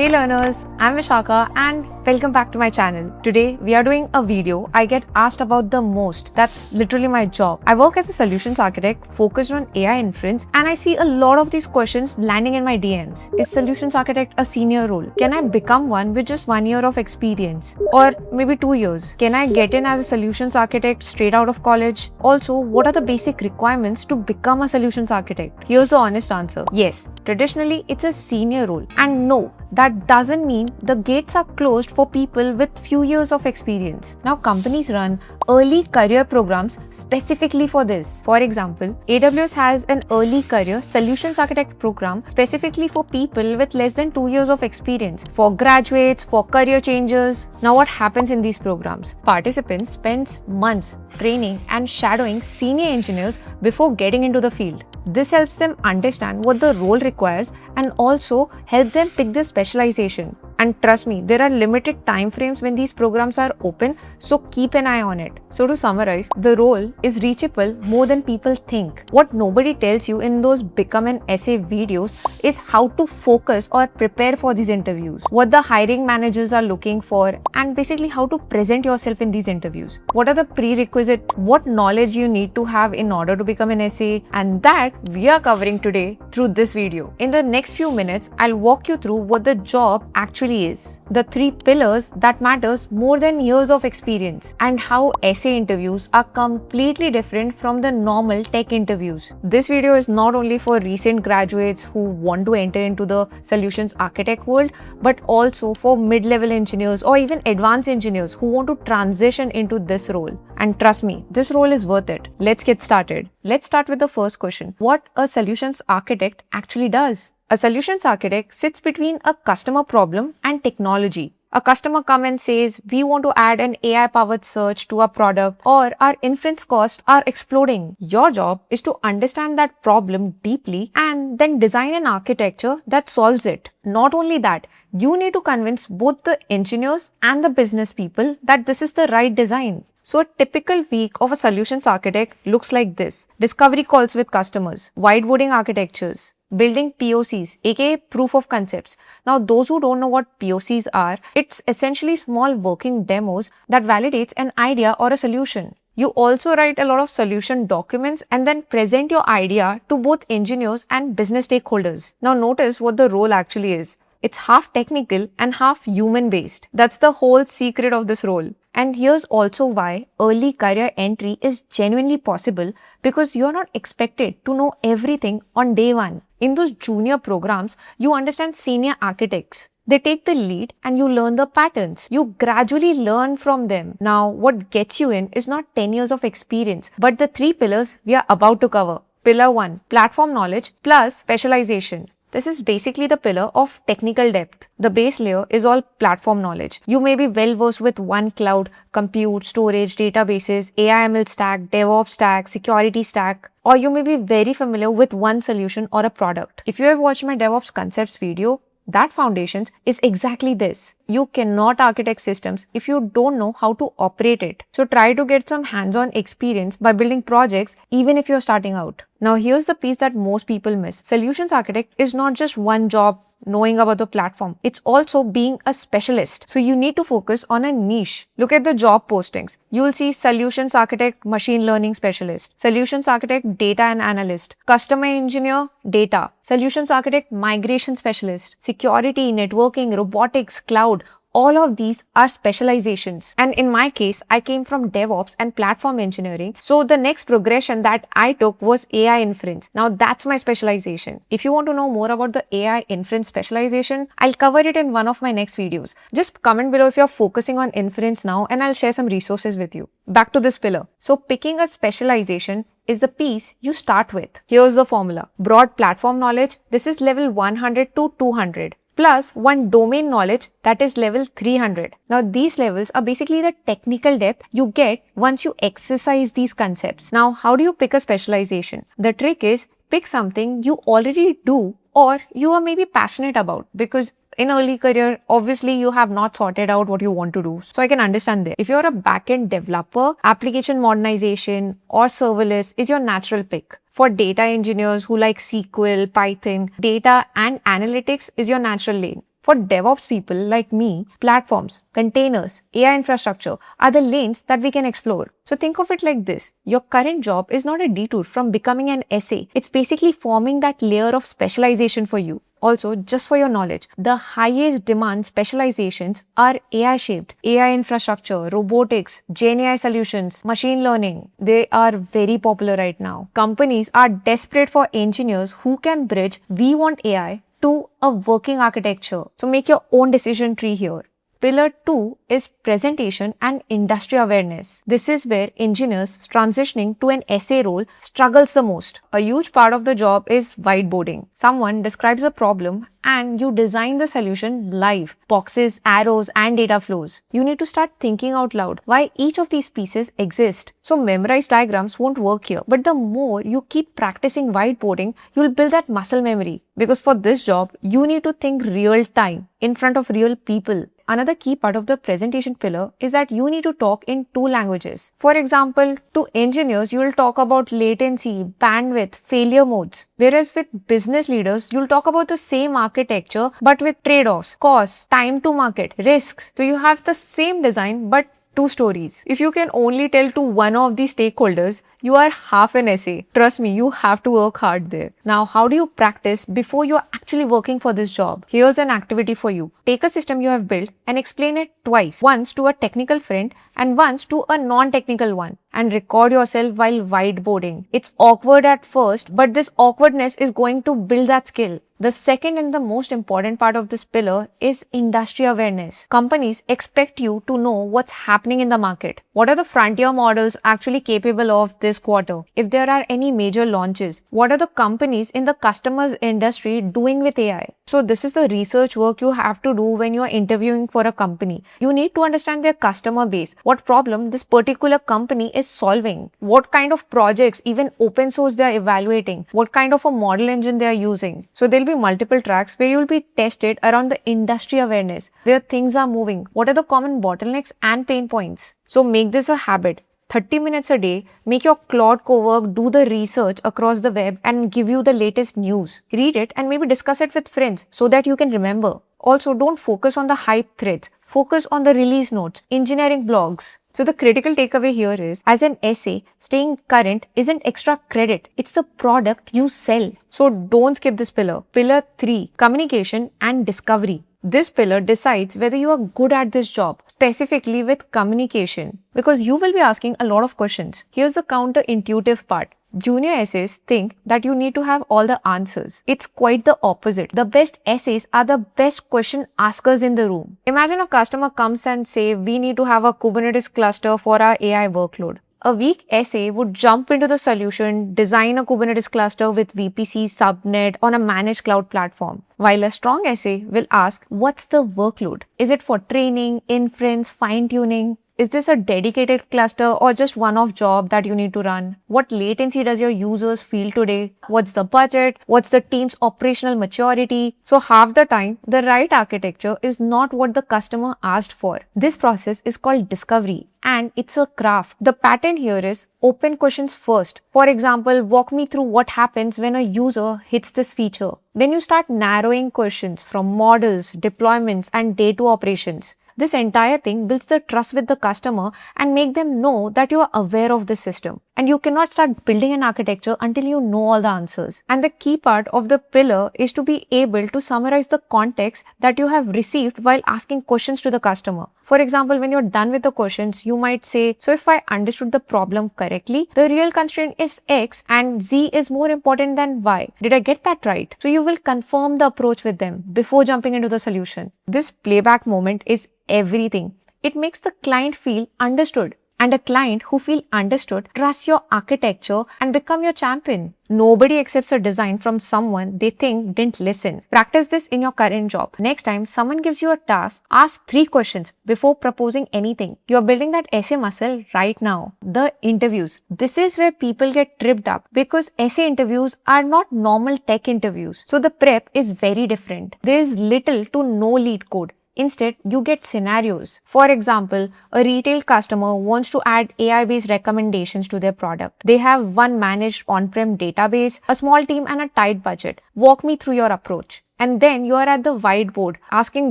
Hey learners, I'm Vishakha and welcome back to my channel. Today we are doing a video I get asked about the most. That's literally my job. I work as a solutions architect focused on AI inference and I see a lot of these questions landing in my DMs. Is solutions architect a senior role? Can I become one with just 1 year of experience? Or maybe 2 years? Can I get in as a solutions architect straight out of college? Also, what are the basic requirements to become a solutions architect? Here's the honest answer. Yes, traditionally it's a senior role. And no, that doesn't mean the gates are closed for people with few years of experience. Now companies run early career programs specifically for this. For example, AWS has an early career solutions architect program specifically for people with less than 2 years of experience, for graduates, for career changers. Now what happens in these programs? Participants spend months training and shadowing senior engineers before getting into the field. This helps them understand what the role requires and also help them pick their specialization. And trust me, there are limited time frames when these programs are open, so keep an eye on it. So to summarize, the role is reachable more than people think. What nobody tells you in those Become an Essay videos is how to focus or prepare for these interviews, what the hiring managers are looking for, and basically how to present yourself in these interviews. What are the prerequisites, what knowledge you need to have in order to become an essay, and that we are covering today through this video. In the next few minutes, I'll walk you through what the job actually is, the 3 pillars that matters more than years of experience, and how essay interviews are completely different from the normal tech interviews. This video is not only for recent graduates who want to enter into the solutions architect world, but also for mid-level engineers or even advanced engineers who want to transition into this role. And trust me, this role is worth it. Let's get started. Let's start with the first question. What a solutions architect actually does. A solutions architect sits between a customer problem and technology. A customer comes and says, we want to add an AI-powered search to our product, or our inference costs are exploding. Your job is to understand that problem deeply and then design an architecture that solves it. Not only that, you need to convince both the engineers and the business people that this is the right design. So a typical week of a solutions architect looks like this. Discovery calls with customers, whiteboarding architectures, building POCs, aka proof of concepts. Now those who don't know what POCs are, it's essentially small working demos that validates an idea or a solution. You also write a lot of solution documents and then present your idea to both engineers and business stakeholders. Now notice what the role actually is. It's half technical and half human based. That's the whole secret of this role. And here's also why early career entry is genuinely possible, because you're not expected to know everything on day one. In those junior programs, you understand senior architects. They take the lead and you learn the patterns. You gradually learn from them. Now, what gets you in is not 10 years of experience, but the 3 pillars we are about to cover. Pillar 1, platform knowledge plus specialization. This is basically the pillar of technical depth. The base layer is all platform knowledge. You may be well versed with one cloud, compute, storage, databases, AI/ML stack, DevOps stack, security stack, or you may be very familiar with one solution or a product. If you have watched my DevOps concepts video, that foundation is exactly this. You cannot architect systems if you don't know how to operate it. So try to get some hands-on experience by building projects even if you're starting out. Now here's the piece that most people miss. Solutions architect is not just one job knowing about the platform. It's also being a specialist. So you need to focus on a niche. Look at the job postings. You'll see solutions architect, machine learning specialist, solutions architect, data and analyst, customer engineer, data, solutions architect, migration specialist, security, networking, robotics, cloud. All of these are specializations. And in my case, I came from DevOps and platform engineering. So the next progression that I took was AI inference. Now that's my specialization. If you want to know more about the AI inference specialization, I'll cover it in one of my next videos. Just comment below if you're focusing on inference now and I'll share some resources with you. Back to this pillar. So picking a specialization is the piece you start with. Here's the formula. Broad platform knowledge. This is level 100 to 200. Plus one domain knowledge, that is level 300. Now these levels are basically the technical depth you get once you exercise these concepts. Now how do you pick a specialization? The trick is pick something you already do or you are maybe passionate about, because in early career, obviously you have not sorted out what you want to do. So I can understand that. If you're a backend developer, application modernization or serverless is your natural pick. For data engineers who like SQL, Python, data and analytics is your natural lane. For DevOps people like me, platforms, containers, AI infrastructure are the lanes that we can explore. So think of it like this. Your current job is not a detour from becoming an SA. It's basically forming that layer of specialization for you. Also, just for your knowledge, the highest demand specializations are AI shaped. AI infrastructure, robotics, GenAI solutions, machine learning. They are very popular right now. Companies are desperate for engineers who can bridge "we want AI" to a working architecture. So make your own decision tree here. Pillar 2 is presentation and industry awareness. This is where engineers transitioning to an SA role struggles the most. A huge part of the job is whiteboarding. Someone describes a problem and you design the solution live. Boxes, arrows, and data flows. You need to start thinking out loud why each of these pieces exist. So memorized diagrams won't work here. But the more you keep practicing whiteboarding, you'll build that muscle memory. Because for this job, you need to think real time in front of real people. Another key part of the presentation pillar is that you need to talk in two languages. For example, to engineers, you will talk about latency, bandwidth, failure modes. Whereas with business leaders, you'll talk about the same architecture but with trade-offs, costs, time to market, risks. So you have the same design but two stories. If you can only tell to one of these stakeholders, you are half an SA. Trust me, you have to work hard there. Now, how do you practice before you're actually working for this job? Here's an activity for you. Take a system you have built and explain it twice. Once to a technical friend and once to a non-technical one. And record yourself while whiteboarding. It's awkward at first, but this awkwardness is going to build that skill. The second and the most important part of this pillar is industry awareness. Companies expect you to know what's happening in the market. What are the frontier models actually capable of this quarter? If there are any major launches, what are the companies in the customer's industry doing with AI? So this is the research work you have to do when you are interviewing for a company. You need to understand their customer base, what problem this particular company is solving, what kind of projects, even open source they are evaluating, what kind of a model engine they are using. So there'll be multiple tracks where you'll be tested around the industry awareness, where things are moving, what are the common bottlenecks and pain points. So make this a habit. 30 minutes a day, make your Cloud cowork do the research across the web and give you the latest news. Read it and maybe discuss it with friends so that you can remember. Also, don't focus on the hype threads. Focus on the release notes, engineering blogs. So the critical takeaway here is, as an SA, staying current isn't extra credit. It's the product you sell. So don't skip this pillar. Pillar 3, communication and discovery. This pillar decides whether you are good at this job, specifically with communication, because you will be asking a lot of questions. Here's the counterintuitive part. Junior essays think that you need to have all the answers. It's quite the opposite. The best essays are the best question askers in the room. Imagine a customer comes and say, we need to have a Kubernetes cluster for our AI workload. A weak SA would jump into the solution, design a Kubernetes cluster with VPC, subnet on a managed cloud platform. While a strong SA will ask, what's the workload? Is it for training, inference, fine-tuning? Is this a dedicated cluster or just one-off job that you need to run? What latency does your users feel today? What's the budget? What's the team's operational maturity? So half the time, the right architecture is not what the customer asked for. This process is called discovery and it's a craft. The pattern here is open questions first. For example, walk me through what happens when a user hits this feature. Then you start narrowing questions from models, deployments, and day-to operations. This entire thing builds the trust with the customer and make them know that you are aware of the system. And you cannot start building an architecture until you know all the answers. And the key part of the pillar is to be able to summarize the context that you have received while asking questions to the customer. For example, when you're done with the questions, you might say, so if I understood the problem correctly, the real constraint is X and Z is more important than Y. Did I get that right? So you will confirm the approach with them before jumping into the solution. This playback moment is everything. It makes the client feel understood. And a client who feels understood trusts your architecture and become your champion. Nobody accepts a design from someone they think didn't listen. Practice this in your current job. Next time someone gives you a task, ask 3 questions before proposing anything. You're building that essay muscle right now. The interviews. This is where people get tripped up because essay interviews are not normal tech interviews. So the prep is very different. There is little to no lead code. Instead, you get scenarios. For example, a retail customer wants to add AI-based recommendations to their product. They have one managed on-prem database, a small team and a tight budget. Walk me through your approach. And then you are at the whiteboard asking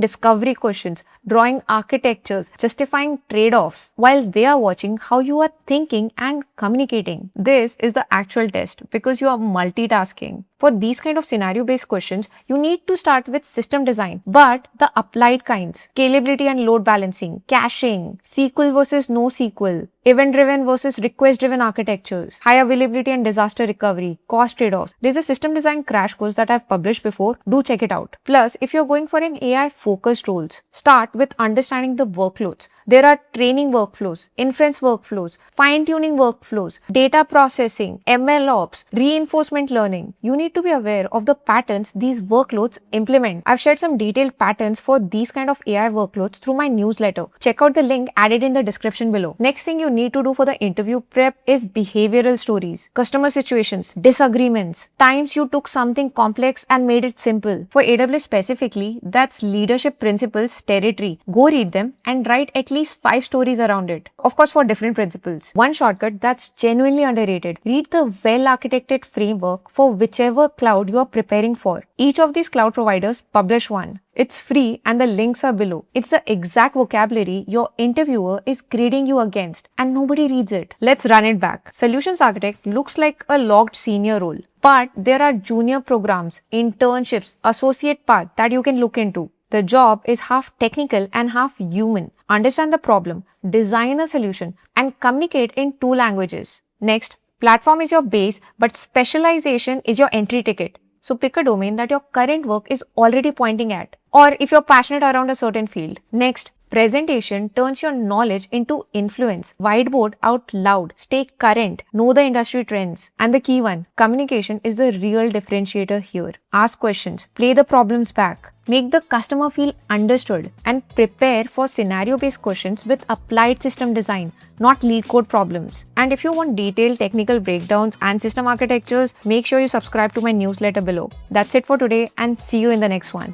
discovery questions, drawing architectures, justifying trade-offs while they are watching how you are thinking and communicating. This is the actual test because you are multitasking. For these kind of scenario-based questions, you need to start with system design, but the applied kinds: scalability and load balancing, caching, SQL versus NoSQL, event-driven versus request-driven architectures, high availability and disaster recovery, cost trade-offs. There's a system design crash course that I've published before. Do check it out. Plus, if you're going for an AI-focused roles, start with understanding the workloads. There are training workflows, inference workflows, fine-tuning workflows, data processing, ML ops, reinforcement learning. You need to be aware of the patterns these workloads implement. I've shared some detailed patterns for these kind of AI workloads through my newsletter. Check out the link added in the description below. Next thing you need to do for the interview prep is behavioral stories, customer situations, disagreements, times you took something complex and made it simple. For AWS specifically, that's leadership principles territory. Go read them and write at least 5 stories around it. Of course, for different principles. One shortcut that's genuinely underrated: read the well-architected framework for whichever cloud you are preparing for. Each of these cloud providers publish one. It's free and the links are below. It's the exact vocabulary your interviewer is grading you against and nobody reads it. Let's run it back. Solutions architect looks like a logged senior role, but there are junior programs, internships, associate path that you can look into. The job is half technical and half human. Understand the problem, design a solution, and communicate in 2 languages. Next, platform is your base, but specialization is your entry ticket. So pick a domain that your current work is already pointing at, or if you're passionate around a certain field. Next, presentation turns your knowledge into influence. Whiteboard out loud, stay current, know the industry trends. And the key one, communication is the real differentiator here. Ask questions, play the problems back, make the customer feel understood, and prepare for scenario-based questions with applied system design, not lead code problems. And if you want detailed technical breakdowns and system architectures, make sure you subscribe to my newsletter below. That's it for today and see you in the next one.